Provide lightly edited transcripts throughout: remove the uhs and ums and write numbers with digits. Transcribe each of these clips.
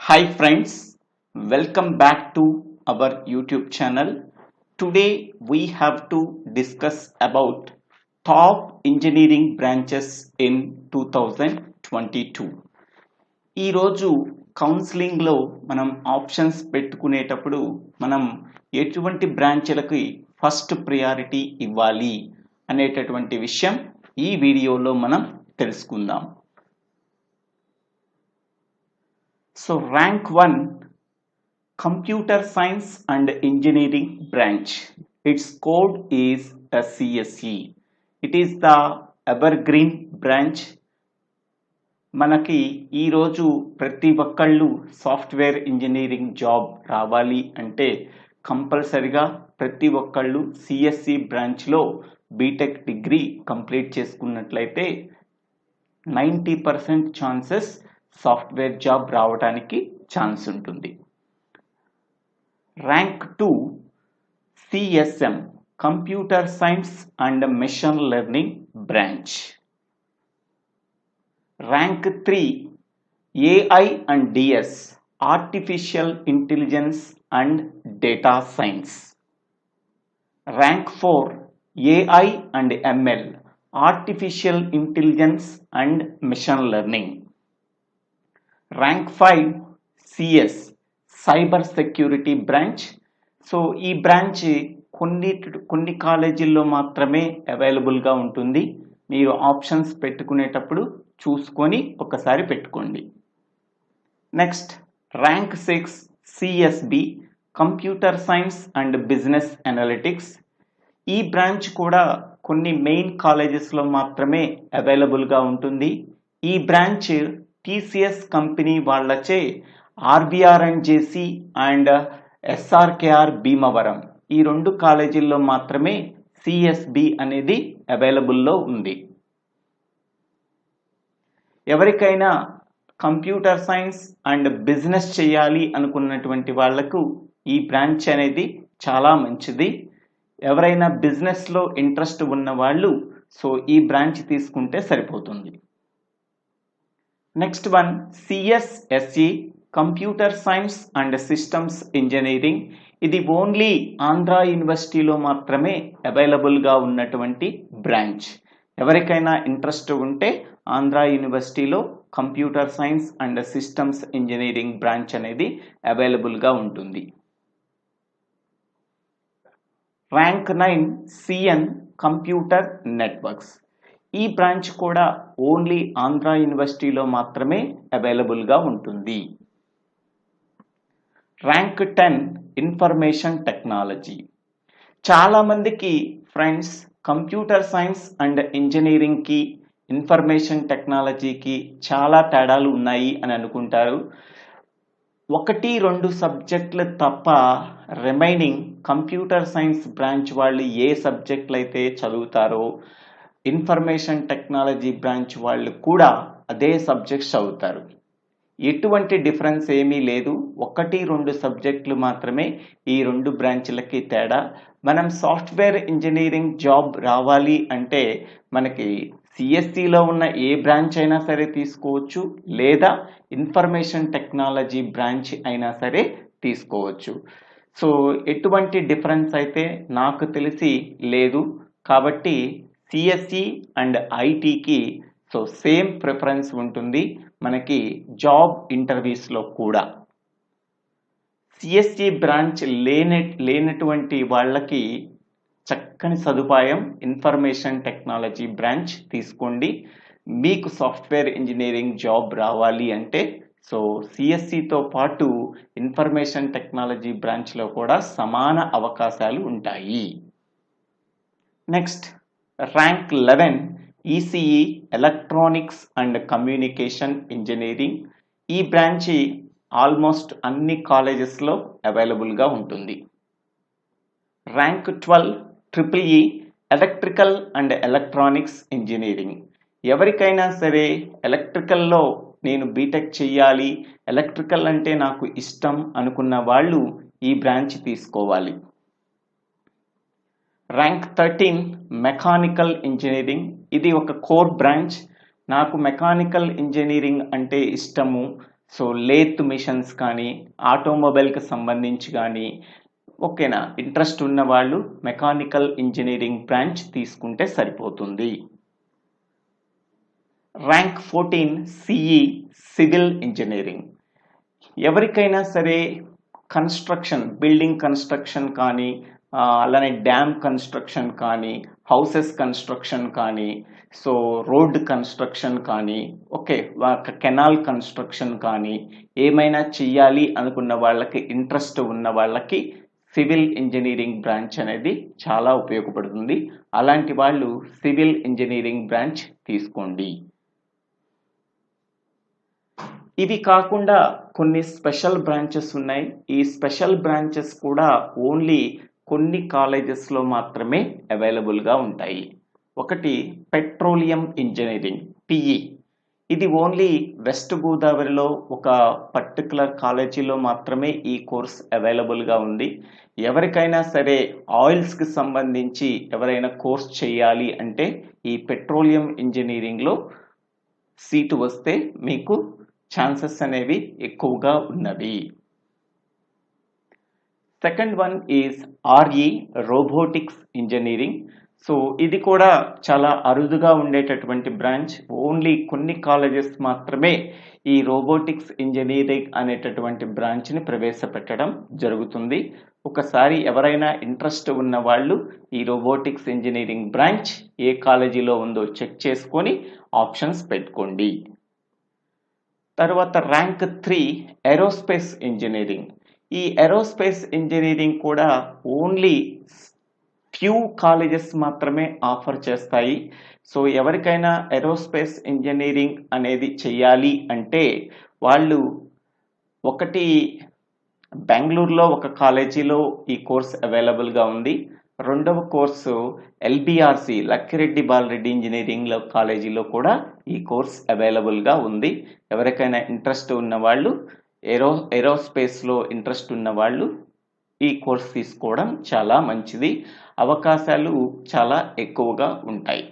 Hi friends, welcome back to our YouTube channel. Today we have to discuss about top engineering branches in 2022. ఈ రోజు counselling లో మనం options పెట్టుకునేటప్పుడు మనం ఎటువంటి బ్రాంచ్లకి ఫస్ట్ ప్రియారిటీ ఇవ్వాలి అనేటటువంటి విషయం ఈ వీడియోలో మనం తెలుసుకుందాం. So rank 1 Computer Science and Engineering branch. Its code is a CSE. It is the evergreen branch. మనకి ఈరోజు ప్రతి ఒక్కళ్ళు సాఫ్ట్వేర్ ఇంజనీరింగ్ జాబ్ రావాలి అంటే కంపల్సరిగా ప్రతి ఒక్కళ్ళు సిఎస్సి బ్రాంచ్లో బీటెక్ డిగ్రీ కంప్లీట్ చేసుకున్నట్లయితే 90% ఛాన్సెస్ సాఫ్ట్వేర్ జాబ్ రావడానికి ఛాన్స్ ఉంటుంది. Rank 2 CSM computer science and machine learning branch. Rank 3 AI and DS artificial intelligence and data science. Rank 4 AI and ML artificial intelligence and machine learning. Rank 5 CS cyber security branch. So ఈ branch కొన్ని కాలేజీల్లో మాత్రమే అవైలబుల్గా ఉంటుంది. మీరు options పెట్టుకునేటప్పుడు చూసుకొని ఒకసారి పెట్టుకోండి. Next rank 6 CSB computer science and business analytics. ఈ బ్రాంచ్ కూడా కొన్ని మెయిన్ కాలేజెస్లో మాత్రమే అవైలబుల్గా ఉంటుంది. ఈ బ్రాంచ్ టీసీఎస్ కంపెనీ వాళ్ళచే ఆర్బిఆర్ and JC and SRKR Bhimavaram ఈ రెండు కాలేజీల్లో మాత్రమే సిఎస్బి అనేది అవైలబుల్లో ఉంది. ఎవరికైనా కంప్యూటర్ సైన్స్ అండ్ బిజినెస్ చేయాలి అనుకున్నటువంటి వాళ్లకు ఈ బ్రాంచ్ అనేది చాలా మంచిది. ఎవరైనా బిజినెస్లో ఇంట్రెస్ట్ ఉన్న వాళ్ళు సో ఈ బ్రాంచ్ తీసుకుంటే సరిపోతుంది. Next one CSSE computer science and systems engineering. ఇది ఓన్లీ ఆంధ్ర యూనివర్సిటీలో మాత్రమే అవైలబుల్గా ఉన్నటువంటి బ్రాంచ్. ఎవరికైనా ఇంట్రెస్ట్ ఉంటే ఆంధ్ర యూనివర్సిటీలో computer science and systems engineering branch అనేది అవైలబుల్గా ఉంటుంది. Rank 9 CN computer networks. ఈ బ్రాంచ్ కూడా ఓన్లీ ఆంధ్ర యూనివర్సిటీలో మాత్రమే అవైలబుల్గా ఉంటుంది. Rank 10 information technology. చాలామందికి ఫ్రెండ్స్ కంప్యూటర్ సైన్స్ అండ్ ఇంజనీరింగ్కి ఇన్ఫర్మేషన్ టెక్నాలజీకి చాలా తేడాలు ఉన్నాయి అని అనుకుంటారు. 1-2 సబ్జెక్టులు తప్ప రిమైనింగ్ కంప్యూటర్ సైన్స్ బ్రాంచ్ వాళ్ళు ఏ సబ్జెక్టులు అయితే చదువుతారో ఇన్ఫర్మేషన్ టెక్నాలజీ బ్రాంచ్ వాళ్ళు కూడా అదే సబ్జెక్ట్స్ చదువుతారు. ఎటువంటి డిఫరెన్స్ ఏమీ లేదు. 1-2 సబ్జెక్టులు మాత్రమే ఈ రెండు బ్రాంచ్లకి తేడా. మనం సాఫ్ట్వేర్ ఇంజనీరింగ్ జాబ్ రావాలి అంటే మనకి సిఎస్సిలో ఉన్న ఏ బ్రాంచ్ అయినా సరే తీసుకోవచ్చు, లేదా ఇన్ఫర్మేషన్ టెక్నాలజీ బ్రాంచ్ అయినా సరే తీసుకోవచ్చు. సో ఎటువంటి డిఫరెన్స్ అయితే నాకు తెలిసి లేదు. కాబట్టి సిఎస్సి అండ్ ఐటీకి సో సేమ్ ప్రిఫరెన్స్ ఉంటుంది మనకి జాబ్ ఇంటర్వ్యూస్లో కూడా. సిఎస్సి బ్రాంచ్ లేనటువంటి వాళ్ళకి చక్కని సదుపాయం ఇన్ఫర్మేషన్ టెక్నాలజీ బ్రాంచ్ తీసుకోండి. మీకు సాఫ్ట్వేర్ ఇంజనీరింగ్ జాబ్ రావాలి అంటే సో సిఎస్సితో పాటు ఇన్ఫర్మేషన్ టెక్నాలజీ బ్రాంచ్లో కూడా సమాన అవకాశాలు ఉంటాయి. Next rank 11 ECE electronics and communication engineering. ఈ బ్రాంచ్ ఆల్మోస్ట్ అన్ని కాలేజెస్లో అవైలబుల్గా ఉంటుంది. Rank 12 triple E electrical and electronics engineering. ఎవరికైనా సరే ఎలక్ట్రికల్లో నేను బీటెక్ చెయ్యాలి, ఎలక్ట్రికల్ అంటే నాకు ఇష్టం అనుకున్న వాళ్ళు ఈ బ్రాంచ్ తీసుకోవాలి. Rank 13 mechanical engineering. ఇది ఒక కోర్ బ్రాంచ్. నాకు మెకానికల్ ఇంజనీరింగ్ అంటే ఇష్టము, సో లేత్ మిషన్స్ కానీ, ఆటోమొబైల్కి సంబంధించి కానీ, ఓకేనా, ఇంట్రెస్ట్ ఉన్న వాళ్ళు మెకానికల్ ఇంజనీరింగ్ బ్రాంచ్ తీసుకుంటే సరిపోతుంది. Rank 14 CE civil engineering. ఎవరికైనా సరే కన్స్ట్రక్షన్, బిల్డింగ్ కన్స్ట్రక్షన్ కానీ, అలానే డ్యామ్ కన్స్ట్రక్షన్ కానీ, హౌసెస్ కన్స్ట్రక్షన్ కానీ, సో రోడ్ కన్స్ట్రక్షన్ కానీ, ఓకే, కెనాల్ కన్స్ట్రక్షన్ కానీ ఏమైనా చెయ్యాలి అనుకున్న వాళ్ళకి, ఇంట్రెస్ట్ ఉన్న వాళ్ళకి సివిల్ ఇంజనీరింగ్ బ్రాంచ్ అనేది చాలా ఉపయోగపడుతుంది. అలాంటి వాళ్ళు సివిల్ ఇంజనీరింగ్ బ్రాంచ్ తీసుకోండి. ఇవి కాకుండా కొన్ని స్పెషల్ బ్రాంచెస్ ఉన్నాయి. ఈ స్పెషల్ బ్రాంచెస్ కూడా ఓన్లీ కొన్ని కాలేజెస్లో మాత్రమే అవైలబుల్గా ఉంటాయి. ఒకటి పెట్రోలియం ఇంజనీరింగ్, పిఈ. ఇది ఓన్లీ వెస్ట్ గోదావరిలో ఒక పర్టికులర్ కాలేజీలో మాత్రమే ఈ కోర్స్ అవైలబుల్గా ఉంది. ఎవరికైనా సరే ఆయిల్స్కి సంబంధించి ఎవరైనా కోర్స్ చేయాలి అంటే ఈ పెట్రోలియం ఇంజనీరింగ్లో సీటు వస్తే మీకు ఛాన్సెస్ అనేవి ఎక్కువగా ఉన్నవి. Second one is RE, robotics engineering. So ఇది కూడా చాలా అరుదుగా ఉండేటటువంటి బ్రాంచ్. ఓన్లీ కొన్ని కాలేజెస్ మాత్రమే ఈ రోబోటిక్స్ ఇంజనీరింగ్ అనేటటువంటి బ్రాంచ్ని ప్రవేశపెట్టడం జరుగుతుంది. ఒకసారి ఎవరైనా ఇంట్రెస్ట్ ఉన్న వాళ్ళు ఈ రోబోటిక్స్ ఇంజనీరింగ్ బ్రాంచ్ ఏ కాలేజీలో ఉందో చెక్ చేసుకొని ఆప్షన్స్ పెట్టుకోండి. తర్వాత ర్యాంక్ 3 ఏరోస్పేస్ ఇంజనీరింగ్. ఈ ఏరోస్పేస్ ఇంజనీరింగ్ కూడా ఓన్లీ ఫ్యూ కాలేజెస్ మాత్రమే ఆఫర్ చేస్తాయి. సో ఎవరికైనా ఏరోస్పేస్ ఇంజనీరింగ్ అనేది చెయ్యాలి అంటే వాళ్ళు ఒకటి బెంగళూరులో ఒక కాలేజీలో ఈ కోర్స్ అవైలబుల్గా ఉంది. రెండవ కోర్సు ఎల్బిఆర్సి, లక్కిరెడ్డి బాలరెడ్డి ఇంజనీరింగ్ కాలేజీలో కూడా ఈ కోర్స్ అవైలబుల్గా ఉంది. ఎవరికైనా ఇంట్రెస్ట్ ఉన్న వాళ్ళు, ఏరోస్పేస్లో ఇంట్రెస్ట్ ఉన్న వాళ్ళు ఈ కోర్స్ తీసుకోవడం చాలా మంచిది. అవకాశాలు చాలా ఎక్కువగా ఉంటాయి.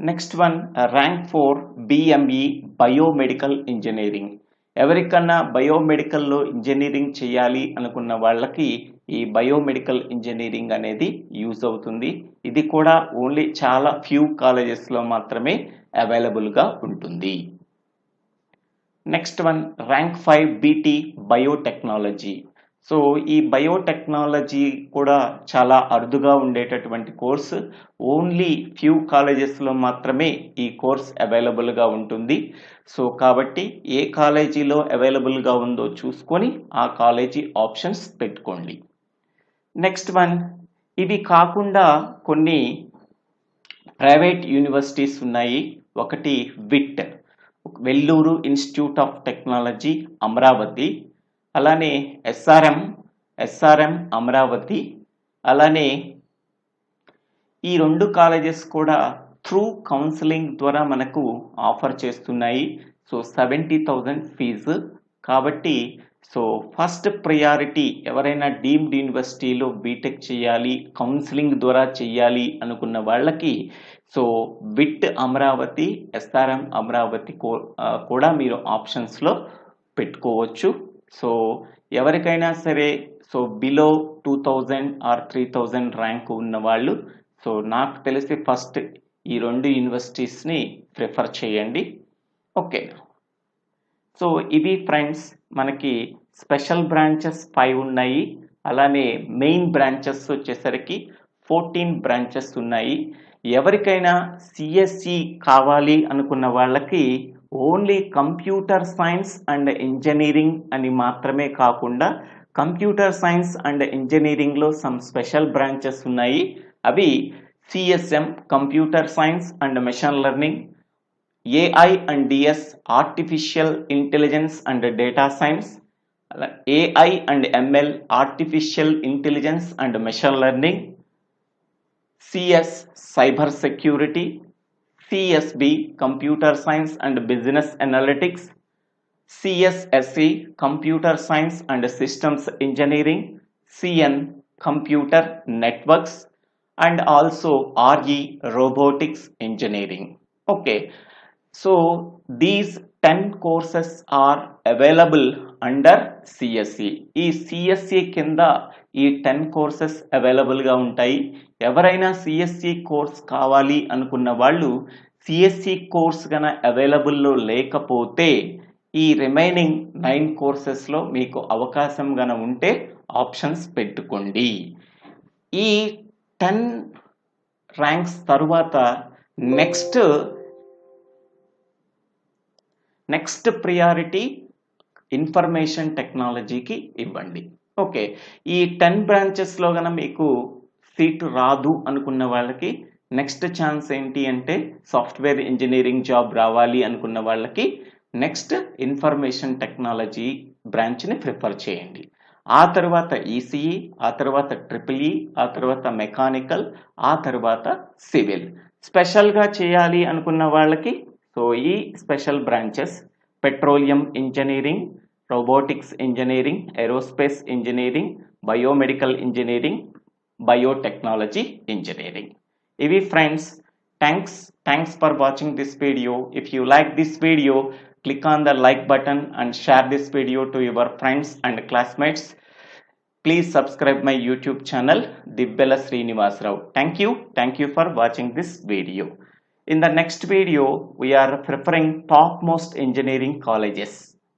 Next one rank 4 BME biomedical engineering. ఎవరికన్నా బయోమెడికల్లో ఇంజనీరింగ్ చేయాలి అనుకున్న వాళ్ళకి ఈ బయోమెడికల్ ఇంజనీరింగ్ అనేది యూజ్ అవుతుంది. ఇది కూడా ఓన్లీ చాలా ఫ్యూ కాలేజెస్లో మాత్రమే అవైలబుల్గా ఉంటుంది. Next one rank 5 BT biotechnology. So ఈ బయోటెక్నాలజీ కూడా చాలా అరుదుగా ఉండేటటువంటి కోర్సు. ఓన్లీ ఫ్యూ కాలేజెస్లో మాత్రమే ఈ కోర్స్ అవైలబుల్గా ఉంటుంది. సో కాబట్టి ఏ కాలేజీలో అవైలబుల్గా ఉందో చూసుకొని ఆ కాలేజీ ఆప్షన్స్ పెట్టుకోండి. నెక్స్ట్ వన్, ఇవి కాకుండా కొన్ని ప్రైవేట్ యూనివర్సిటీస్ ఉన్నాయి. ఒకటి VIT, Vellore institute of technology Amaravati, అలానే ఎస్ఆర్ఎం అమరావతి, అలానే ఈ రెండు కాలేజెస్ కూడా త్రూ కౌన్సిలింగ్ ద్వారా మనకు ఆఫర్ చేస్తున్నాయి. So 70,000 fee. కాబట్టి సో ఫస్ట్ ప్రయారిటీ ఎవరైనా డీమ్డ్ యూనివర్సిటీలో బీటెక్ చేయాలి, కౌన్సిలింగ్ ద్వారా చేయాలి అనుకున్న వాళ్ళకి so VIT Amaravati, SRM Amaravati కూడా మీరు ఆప్షన్స్లో పెట్టుకోవచ్చు. సో ఎవరికైనా సరే సో బిలో 2000 ఆర్ 3000 ర్యాంక్ ఉన్న వాళ్ళు సో నాకు తెలిసి ఫస్ట్ ఈ రెండు యూనివర్సిటీస్ని ప్రిఫర్ చేయండి. ఓకే, సో ఇవి ఫ్రెండ్స్ మనకి స్పెషల్ బ్రాంచెస్ 5 ఉన్నాయి. అలానే మెయిన్ బ్రాంచెస్ వచ్చేసరికి 14 బ్రాంచెస్ ఉన్నాయి. ఎవరికైనా సిఎస్సి కావాలి అనుకున్న వాళ్ళకి only computer science and engineering అని మాత్రమే కాకుండా కంప్యూటర్ సైన్స్ అండ్ ఇంజనీరింగ్లో సమ్ స్పెషల్ బ్రాంచెస్ ఉన్నాయి. అవి CSM computer science and machine learning, AI and DS artificial intelligence and data science, AI and ML artificial intelligence and machine learning, CS cyber security, CSB computer science and business analytics, CSSE Computer Science and Systems Engineering, CN Computer Networks, and also RE Robotics Engineering. Okay, so these 10 courses are available under CSE. ఈ CSE కింద ఈ 10 courses అవైలబుల్గా ఉంటాయి. ఎవరైనా CSE course కావాలి అనుకున్న వాళ్ళు CSE course గన అవైలబుల్లో లేకపోతే ఈ రిమైనింగ్ 9 కోర్సెస్లో మీకు అవకాశం గన ఉంటే ఆప్షన్స్ పెట్టుకోండి. ఈ 10 ర్యాంక్స్ తరువాత నెక్స్ట్ ప్రియారిటీ ఇన్ఫర్మేషన్ టెక్నాలజీకి ఇవ్వండి. ఓకే, ఈ 10 బ్రాంచెస్లో గన మీకు సీటు రాదు అనుకున్న వాళ్ళకి నెక్స్ట్ ఛాన్స్ ఏంటి అంటే సాఫ్ట్వేర్ ఇంజనీరింగ్ జాబ్ రావాలి అనుకున్న వాళ్ళకి నెక్స్ట్ ఇన్ఫర్మేషన్ టెక్నాలజీ బ్రాంచ్ని ప్రిఫర్ చేయండి. ఆ తర్వాత ఈసీఈ, ఆ తర్వాత ట్రిపుల్ ఈ, ఆ తర్వాత మెకానికల్, ఆ తర్వాత సివిల్. స్పెషల్గా చేయాలి అనుకున్న వాళ్ళకి సో ఈ special branches petroleum engineering, robotics engineering, aerospace engineering, biomedical engineering, biotechnology engineering. ఇవి friends. Thanks for watching this video. If you like this video, click on the like button and share this video to your friends and classmates. Please subscribe my YouTube channel DIVVELA SRINIVASA. Thank you for watching this video. In the next video, we are preferring topmost engineering colleges.